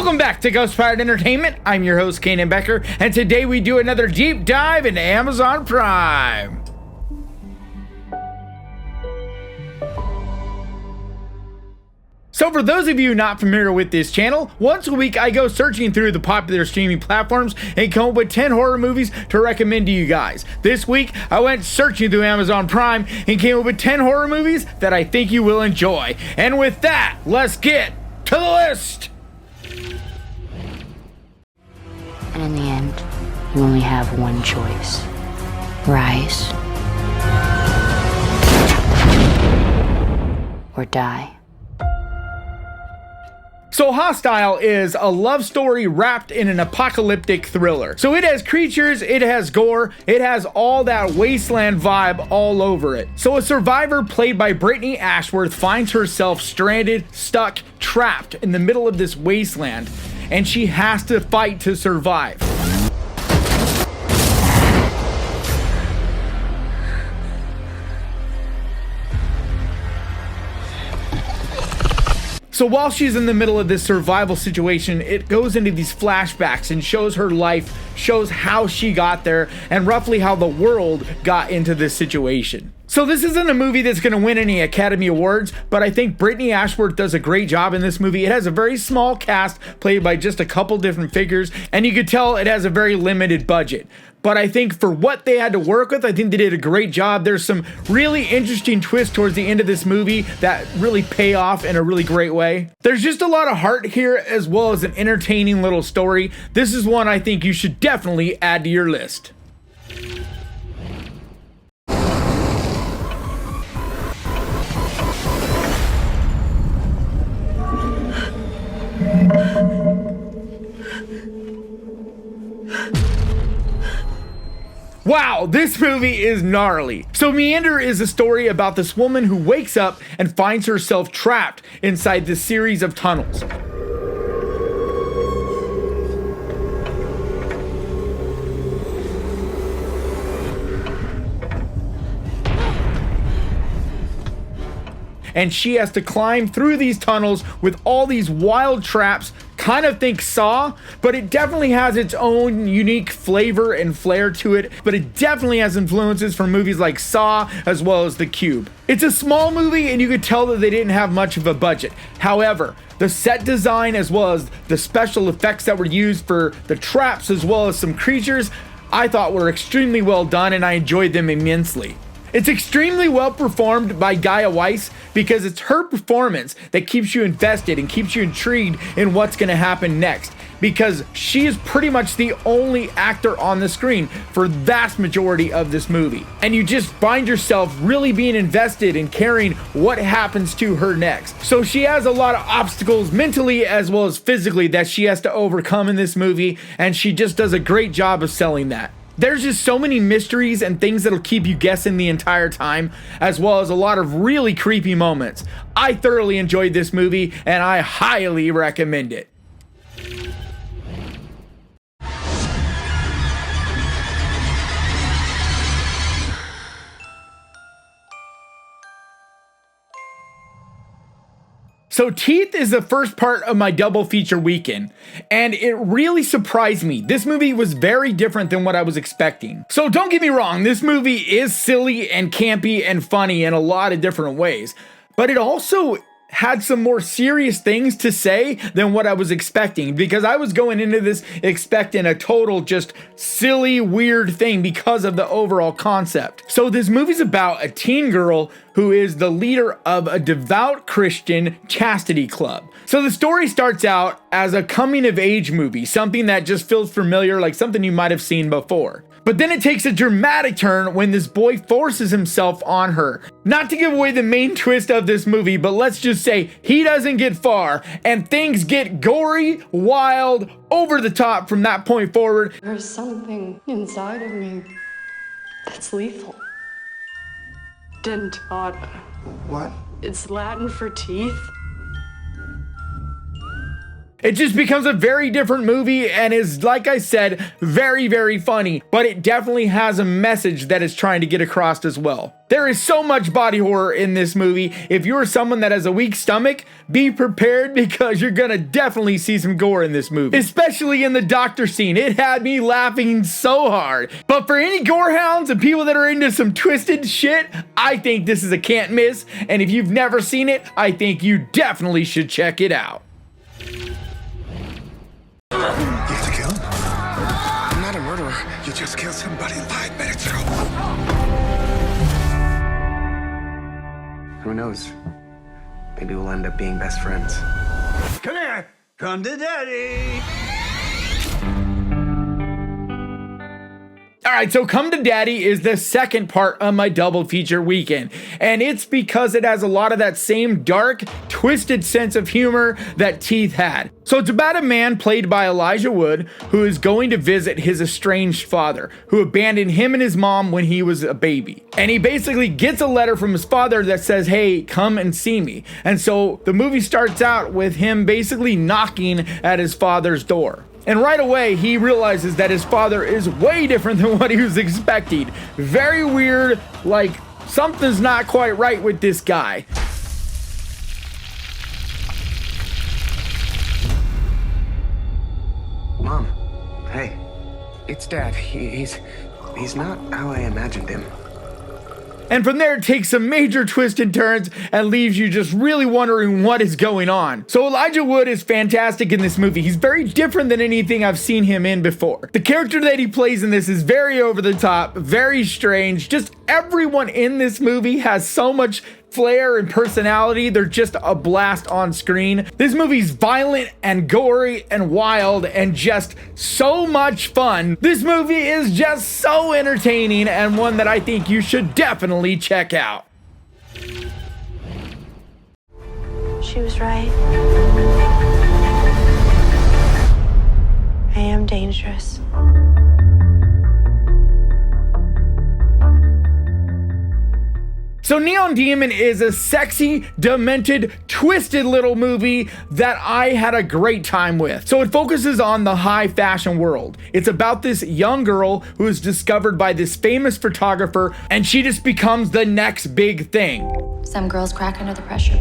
Welcome back to Ghost Pirate Entertainment. I'm your host, Kanan Becker, and today we do another deep dive into Amazon Prime. So for those of you not familiar with this channel, once a week I go searching through the popular streaming platforms and come up with 10 horror movies to recommend to you guys. This week I went searching through Amazon Prime and came up with 10 horror movies that I think you will enjoy. And with that, let's get to the list! And in the end, you only have one choice. Rise. Or die. So Hostile is a love story wrapped in an apocalyptic thriller. So it has creatures, it has gore, it has all that wasteland vibe all over it. So a survivor played by Brittany Ashworth finds herself stranded, stuck, trapped in the middle of this wasteland, and she has to fight to survive. So while she's in the middle of this survival situation, it goes into these flashbacks and shows her life, shows how she got there, and roughly how the world got into this situation. So this isn't a movie that's going to win any Academy Awards, but I think Brittany Ashworth does a great job in this movie. It has a very small cast played by just a couple different figures, and you could tell it has a very limited budget. But I think for what they had to work with, I think they did a great job. There's some really interesting twists towards the end of this movie that really pay off in a really great way. There's just a lot of heart here, as well as an entertaining little story. This is one I think you should definitely add to your list. Wow, this movie is gnarly. So Meander is a story about this woman who wakes up and finds herself trapped inside this series of tunnels. And she has to climb through these tunnels with all these wild traps. Kind of think Saw, but it definitely has its own unique flavor and flair to it, but it definitely has influences from movies like Saw as well as The Cube. It's a small movie and you could tell that they didn't have much of a budget. However, the set design as well as the special effects that were used for the traps as well as some creatures, I thought were extremely well done and I enjoyed them immensely. It's extremely well performed by Gaia Weiss because it's her performance that keeps you invested and keeps you intrigued in what's going to happen next, because she is pretty much the only actor on the screen for the vast majority of this movie. And you just find yourself really being invested in caring what happens to her next. So she has a lot of obstacles mentally as well as physically that she has to overcome in this movie, and she just does a great job of selling that. There's just so many mysteries and things that'll keep you guessing the entire time, as well as a lot of really creepy moments. I thoroughly enjoyed this movie, and I highly recommend it. So Teeth is the first part of my double feature weekend, and it really surprised me. This movie was very different than what I was expecting. So don't get me wrong, this movie is silly and campy and funny in a lot of different ways, but it also had some more serious things to say than what I was expecting, because I was going into this expecting a total just silly, weird thing because of the overall concept. So this movie's about a teen girl who is the leader of a devout Christian chastity club. So the story starts out as a coming of age movie, something that just feels familiar, like something you might have seen before. But then it takes a dramatic turn when this boy forces himself on her. Not to give away the main twist of this movie, but let's just say he doesn't get far and things get gory, wild, over the top from that point forward. There's something inside of me that's lethal. Dentata. What? It's Latin for teeth. It just becomes a very different movie and is, like I said, very, very funny, but it definitely has a message that it's trying to get across as well. There is so much body horror in this movie. If you're someone that has a weak stomach, be prepared because you're gonna definitely see some gore in this movie, especially in the doctor scene. It had me laughing so hard. But for any gore hounds and people that are into some twisted shit, I think this is a can't miss. And if you've never seen it, I think you definitely should check it out. You have to kill him? I'm not a murderer. You just killed somebody 5 minutes ago. Who knows? Maybe we'll end up being best friends. Come here. Come to daddy. Alright, so Come to Daddy is the second part of my double feature weekend, and it's because it has a lot of that same dark, twisted sense of humor that Teeth had. So it's about a man played by Elijah Wood who is going to visit his estranged father, who abandoned him and his mom when he was a baby. And he basically gets a letter from his father that says, hey, come and see me. And so the movie starts out with him basically knocking at his father's door. And right away, he realizes that his father is way different than what he was expecting. Very weird, like something's not quite right with this guy. Mom, hey, it's Dad. He's not how I imagined him. And from there, it takes some major twists and turns and leaves you just really wondering what is going on. So Elijah Wood is fantastic in this movie. He's very different than anything I've seen him in before. The character that he plays in this is very over the top, very strange. Just everyone in this movie has so much flair and personality. They're just a blast on screen. This movie's violent and gory and wild and just so much fun. This movie is just so entertaining and one that I think you should definitely check out. She was right. I am dangerous. So Neon Demon is a sexy, demented, twisted little movie that I had a great time with. So it focuses on the high fashion world. It's about this young girl who is discovered by this famous photographer, and she just becomes the next big thing. Some girls crack under the pressure.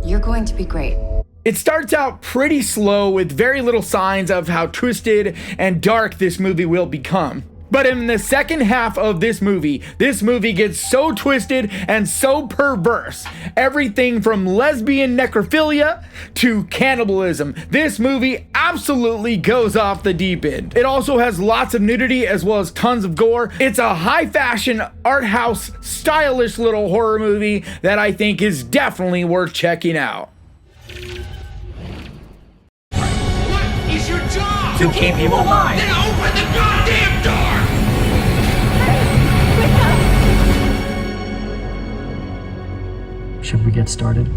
You're going to be great. It starts out pretty slow with very little signs of how twisted and dark this movie will become. But in the second half of this movie gets so twisted and so perverse. Everything from lesbian necrophilia to cannibalism. This movie absolutely goes off the deep end. It also has lots of nudity as well as tons of gore. It's a high fashion, art house, stylish little horror movie that I think is definitely worth checking out. What is your job? To keep you alive. Then open the goddamn door! Should we get started?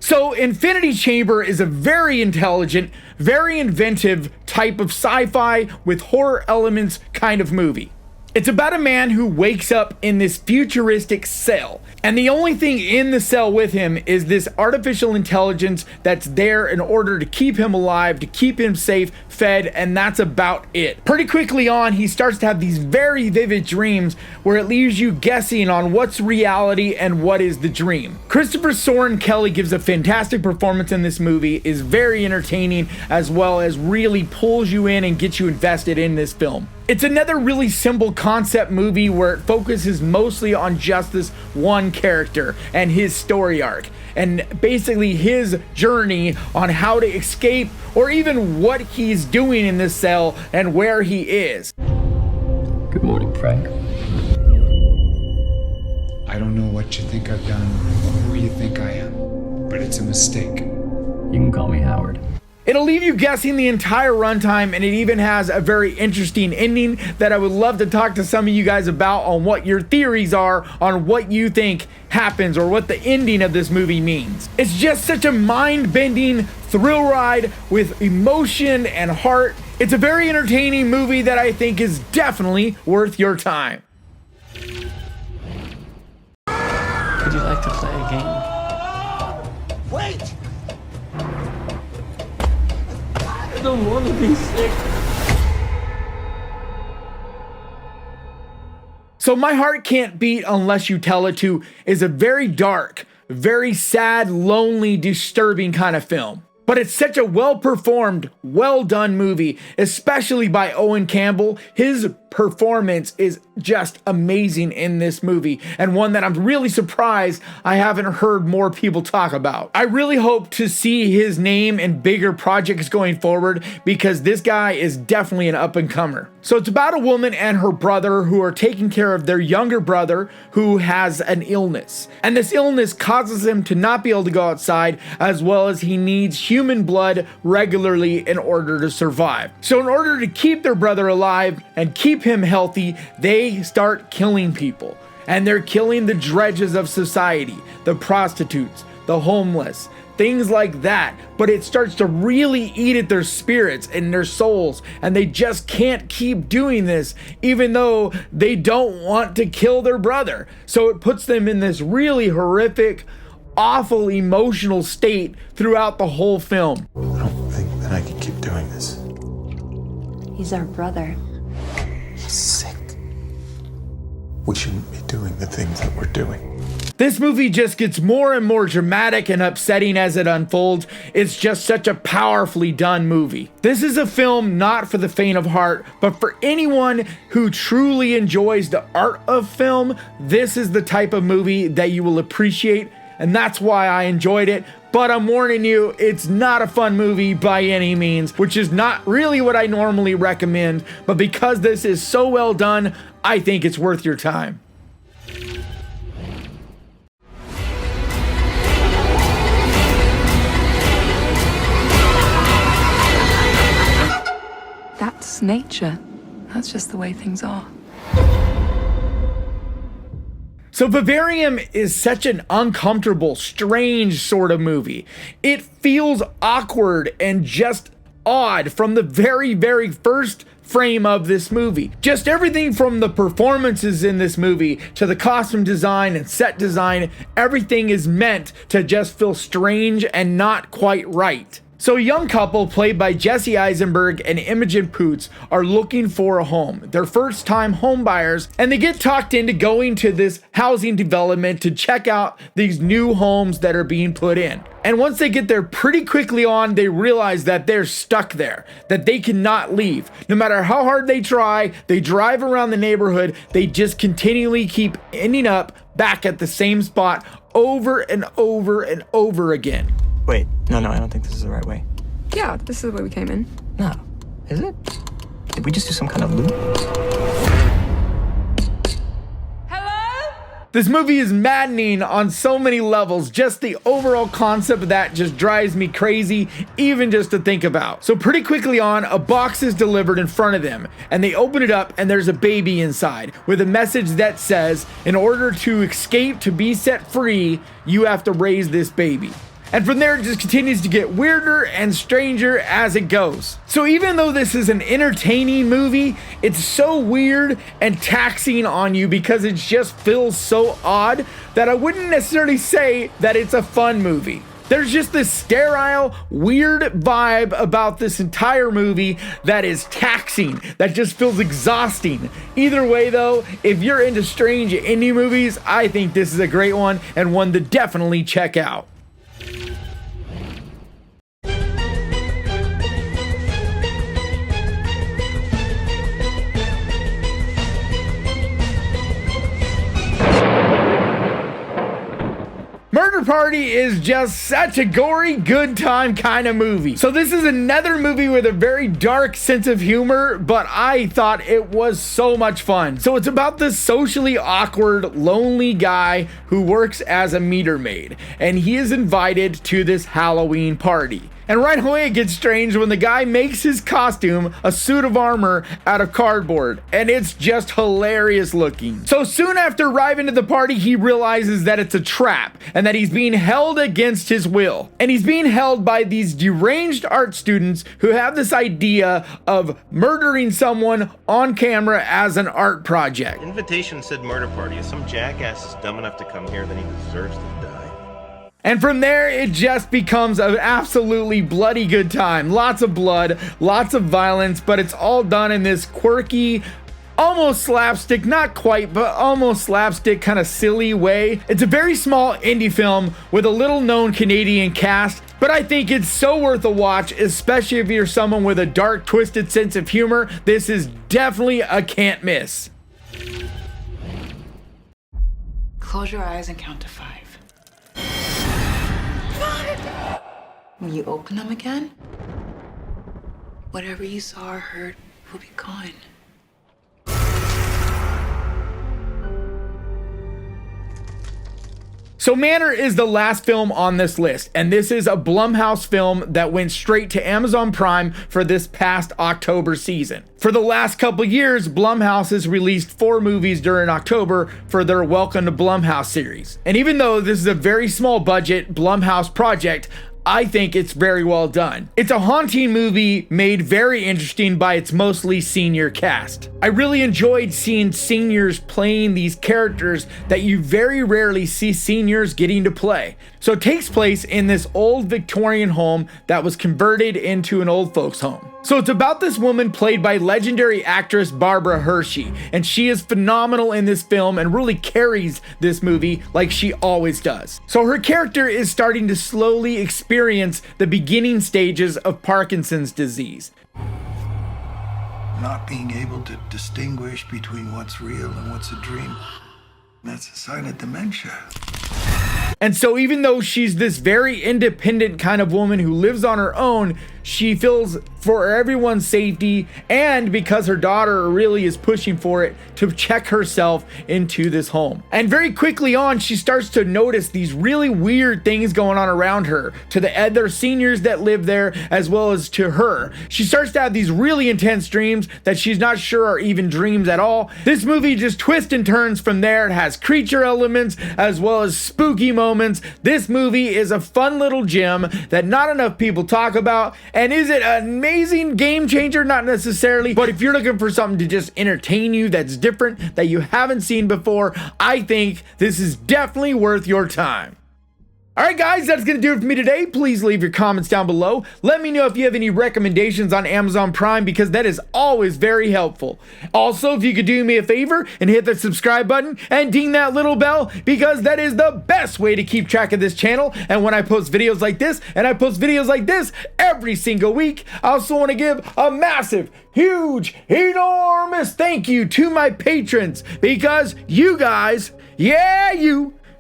So Infinity Chamber is a very intelligent, very inventive type of sci-fi with horror elements kind of movie. It's about a man who wakes up in this futuristic cell, and the only thing in the cell with him is this artificial intelligence that's there in order to keep him alive, to keep him safe, fed, and that's about it. Pretty quickly on, he starts to have these very vivid dreams where it leaves you guessing on what's reality and what is the dream. Christopher Soren Kelly gives a fantastic performance in this movie, is very entertaining, as well as really pulls you in and gets you invested in this film. It's another really simple concept movie where it focuses mostly on just this one character and his story arc, and basically his journey on how to escape or even what he's doing in this cell and where he is. Good morning, Frank. I don't know what you think I've done or who you think I am, but it's a mistake. You can call me Howard. It'll leave you guessing the entire runtime, and it even has a very interesting ending that I would love to talk to some of you guys about on what your theories are on what you think happens or what the ending of this movie means. It's just such a mind-bending thrill ride with emotion and heart. It's a very entertaining movie that I think is definitely worth your time. Would you like to play a game? Wait! I don't want to be sick. So My Heart Can't Beat Unless You Tell It To is a very dark, very sad, lonely, disturbing kind of film. But it's such a well-performed, well-done movie, especially by Owen Campbell. His performance is just amazing in this movie, and one that I'm really surprised I haven't heard more people talk about. I really hope to see his name in bigger projects going forward, because this guy is definitely an up-and-comer. So it's about a woman and her brother who are taking care of their younger brother who has an illness. And this illness causes him to not be able to go outside, as well as he needs human blood regularly in order to survive. So in order to keep their brother alive and keep him healthy, they start killing people. And they're killing the dredges of society, the prostitutes, the homeless, things like that. But it starts to really eat at their spirits and their souls, and they just can't keep doing this, even though they don't want to kill their brother. So it puts them in this really horrific, awful emotional state throughout the whole film. I don't think that I can keep doing this. He's our brother. He's sick. We shouldn't be doing the things that we're doing. This movie just gets more and more dramatic and upsetting as it unfolds. It's just such a powerfully done movie. This is a film not for the faint of heart, but for anyone who truly enjoys the art of film. This is the type of movie that you will appreciate, and that's why I enjoyed it. But I'm warning you, it's not a fun movie by any means, which is not really what I normally recommend, but because this is so well done, I think it's worth your time. That's nature. That's just the way things are. So Vivarium is such an uncomfortable, strange sort of movie. It feels awkward and just odd from the very, very first frame of this movie. Just everything from the performances in this movie to the costume design and set design, everything is meant to just feel strange and not quite right. So a young couple played by Jesse Eisenberg and Imogen Poots are looking for a home. They're first time home buyers, and they get talked into going to this housing development to check out these new homes that are being put in. And once they get there, pretty quickly on, they realize that they're stuck there, that they cannot leave. No matter how hard they try, they drive around the neighborhood, they just continually keep ending up back at the same spot over and over and over again. Wait, no, I don't think this is the right way. Yeah, this is the way we came in. No. Is it? Did we just do some kind of loop? Hello? This movie is maddening on so many levels. Just the overall concept of that just drives me crazy, even just to think about. So pretty quickly on, a box is delivered in front of them, and they open it up and there's a baby inside with a message that says, in order to escape, to be set free, you have to raise this baby. And from there, it just continues to get weirder and stranger as it goes. So even though this is an entertaining movie, it's so weird and taxing on you because it just feels so odd that I wouldn't necessarily say that it's a fun movie. There's just this sterile, weird vibe about this entire movie that is taxing, that just feels exhausting. Either way though, if you're into strange indie movies, I think this is a great one and one to definitely check out. Murder Party is just such a gory, good time kind of movie. So this is another movie with a very dark sense of humor, but I thought it was so much fun. So it's about this socially awkward, lonely guy who works as a meter maid, and he is invited to this Halloween party. And right away it gets strange when the guy makes his costume a suit of armor out of cardboard, and it's just hilarious looking. So soon after arriving at the party, he realizes that it's a trap and that he's being held against his will. And he's being held by these deranged art students who have this idea of murdering someone on camera as an art project. Invitation said murder party. If some jackass is dumb enough to come here, then he deserves to die. And from there, it just becomes an absolutely bloody good time. Lots of blood, lots of violence, but it's all done in this quirky, almost slapstick, not quite, but almost slapstick kind of silly way. It's a very small indie film with a little known Canadian cast, but I think it's so worth a watch, especially if you're someone with a dark, twisted sense of humor. This is definitely a can't miss. Close your eyes and count to 5. When you open them again, whatever you saw or heard will be gone. So Manor is the last film on this list, and this is a Blumhouse film that went straight to Amazon Prime for this past October season. For the last couple years, Blumhouse has released 4 movies during October for their Welcome to Blumhouse series. And even though this is a very small budget Blumhouse project, I think it's very well done. It's a haunting movie made very interesting by its mostly senior cast. I really enjoyed seeing seniors playing these characters that you very rarely see seniors getting to play. So it takes place in this old Victorian home that was converted into an old folks home. So it's about this woman played by legendary actress Barbara Hershey, and she is phenomenal in this film and really carries this movie like she always does. So her character is starting to slowly experience the beginning stages of Parkinson's disease. Not being able to distinguish between what's real and what's a dream, that's a sign of dementia. And so even though she's this very independent kind of woman who lives on her own, she feels for everyone's safety, and because her daughter really is pushing for it, to check herself into this home. And very quickly on, she starts to notice these really weird things going on around her, to the other seniors that live there, as well as to her. She starts to have these really intense dreams that she's not sure are even dreams at all. This movie just twists and turns from there. It has creature elements as well as spooky moments. This movie is a fun little gem that not enough people talk about. And is it an amazing game changer? Not necessarily, but if you're looking for something to just entertain you that's different, that you haven't seen before, I think this is definitely worth your time. Alright guys, that's going to do it for me today. Please leave your comments down below. Let me know if you have any recommendations on Amazon Prime, because that is always very helpful. Also, if you could do me a favor and hit that subscribe button and ding that little bell, because that is the best way to keep track of this channel. And when I post videos like this, and I post videos like this every single week, I also want to give a massive, huge, enormous thank you to my patrons, because you guys, yeah,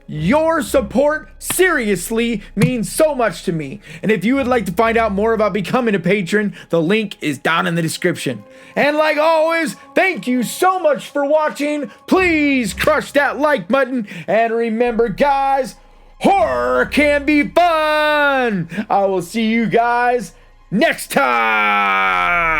your support seriously means so much to me. And if you would like to find out more about becoming a patron, the link is down in the description. And like always, thank you so much for watching. Please crush that like button. And remember guys, horror can be fun. I will see you guys next time.